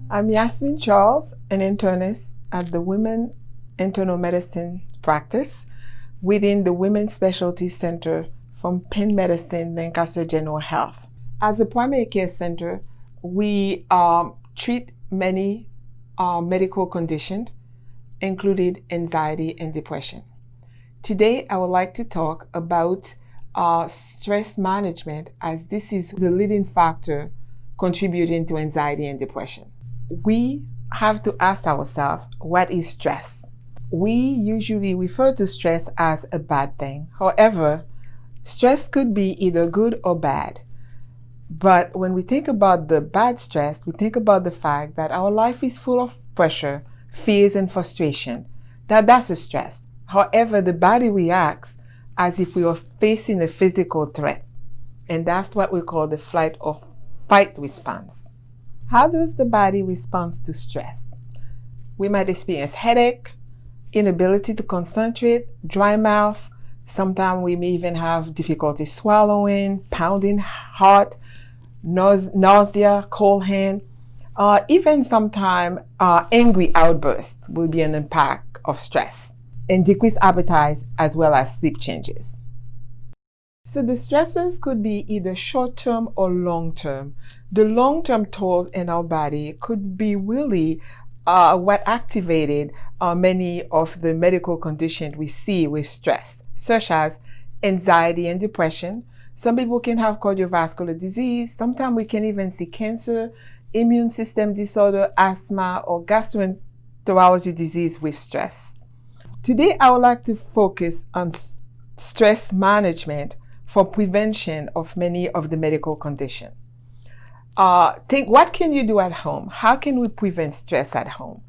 I'm Hyasmine Charles, an internist at the Women Internal Medicine practice within the Women's Specialty Center from Penn Medicine, Lancaster General Health. As a primary care center, we treat many medical conditions, including anxiety and depression. Today, I would like to talk about stress management, as this is the leading factor contributing to anxiety and depression. We have to ask ourselves, what is stress? We usually refer to stress as a bad thing. However, stress could be either good or bad. But when we think about the bad stress, we think about the fact that our life is full of pressure, fears, and frustration. That's a stress. However, the body reacts as if we are facing a physical threat. And that's what we call the flight or fight response. How does the body respond to stress? We might experience headache, inability to concentrate, dry mouth. Sometimes we may even have difficulty swallowing, pounding heart, nausea, cold hand. Even sometimes angry outbursts will be an impact of stress, and decreased appetite as well as sleep changes. So the stressors could be either short-term or long-term. The long-term tolls in our body could be really what activated many of the medical conditions we see with stress, such as anxiety and depression. Some people can have cardiovascular disease. Sometimes we can even see cancer, immune system disorder, asthma, or gastroenterology disease with stress. Today, I would like to focus on stress management for prevention of many of the medical conditions. Think, what can you do at home? How can we prevent stress at home?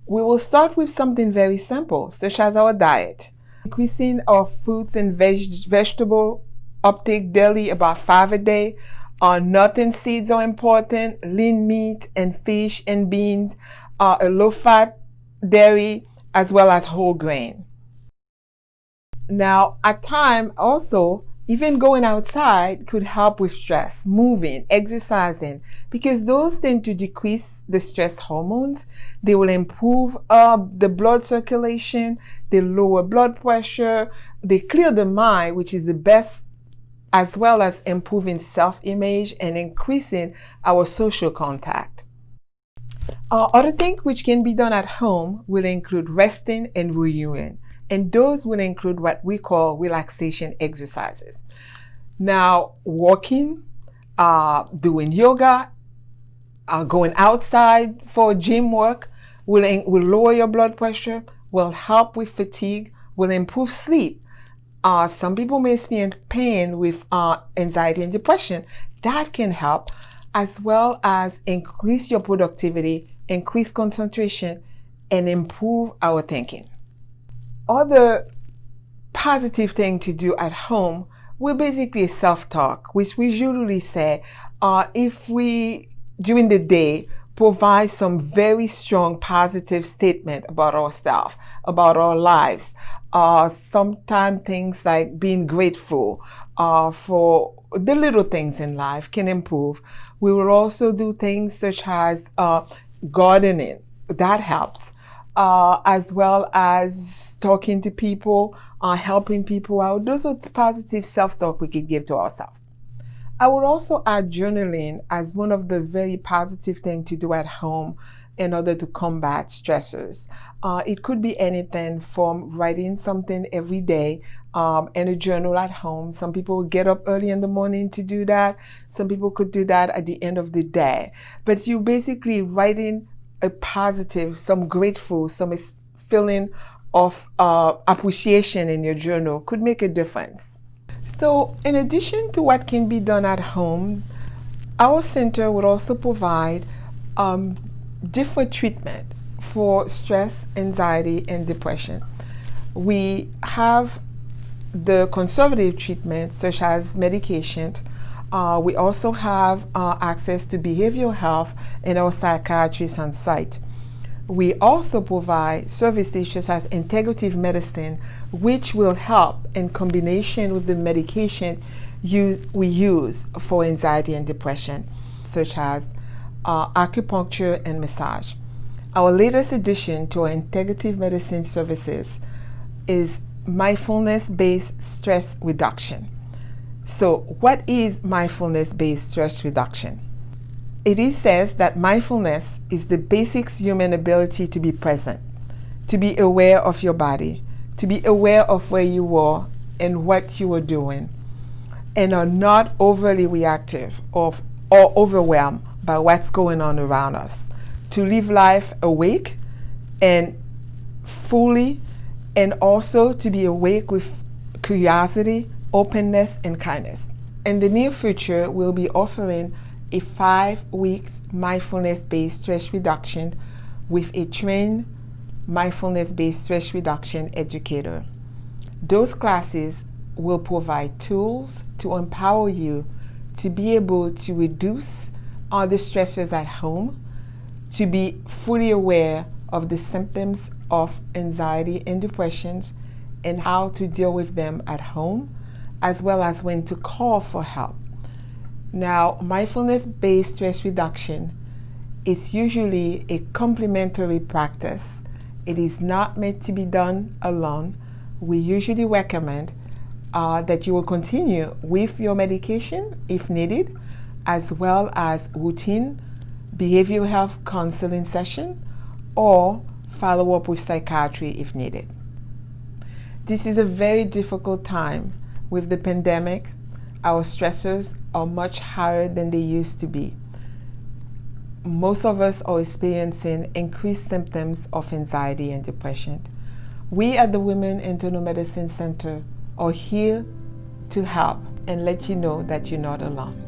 We will start with something very simple, such as our diet. Increasing our fruits and vegetable uptake daily, about 5 a day. Nuts and seeds are important, lean meat and fish and beans, a low-fat dairy, as well as whole grain. Now, at times also, even going outside could help with stress, moving, exercising, because those tend to decrease the stress hormones. They will improve the blood circulation, they lower blood pressure, they clear the mind, which is the best, as well as improving self-image and increasing our social contact. Other things which can be done at home will include resting and renewing. And those will include what we call relaxation exercises. Now, walking, doing yoga, going outside for gym work will lower your blood pressure, will help with fatigue, will improve sleep. Some people may experience pain with anxiety and depression. That can help, as well as increase your productivity, increase concentration, and improve our thinking. Other positive thing to do at home will basically self-talk, which we usually say if we, during the day, provide some very strong positive statement about ourselves, about our lives. Sometimes things like being grateful for the little things in life can improve. We will also do things such as gardening. That helps. As well as talking to people, helping people out. Those are the positive self-talk we could give to ourselves. I would also add journaling as one of the very positive things to do at home in order to combat stressors. It could be anything from writing something every day in a journal at home. Some people get up early in the morning to do that. Some people could do that at the end of the day. But you basically writing a positive, some grateful, some feeling of appreciation in your journal could make a difference. So in addition to what can be done at home, our center would also provide different treatment for stress, anxiety, and depression. We have the conservative treatment, such as medication. We also have access to behavioral health and our psychiatrists on site. We also provide services such as integrative medicine, which will help in combination with the medication we use for anxiety and depression, such as acupuncture, and massage. Our latest addition to our integrative medicine services is mindfulness-based stress reduction. So, what is mindfulness-based stress reduction? It says that mindfulness is the basic human ability to be present, to be aware of your body, to be aware of where you are and what you are doing, and are not overly reactive or overwhelmed by what's going on around us. To live life awake and fully, and also to be awake with curiosity, openness, and kindness. In the near future, we'll be offering a 5-week mindfulness-based stress reduction with a trained mindfulness-based stress reduction educator. Those classes will provide tools to empower you to be able to reduce all the stressors at home, to be fully aware of the symptoms of anxiety and depressions and how to deal with them at home, as well as when to call for help. Now, mindfulness-based stress reduction is usually a complementary practice. It is not meant to be done alone. We usually recommend that you will continue with your medication if needed, as well as routine behavioral health counseling session or follow up with psychiatry if needed. This is a very difficult time with the pandemic. Our stressors are much higher than they used to be. Most of us are experiencing increased symptoms of anxiety and depression. We at the Women Internal Medicine Center are here to help and let you know that you're not alone.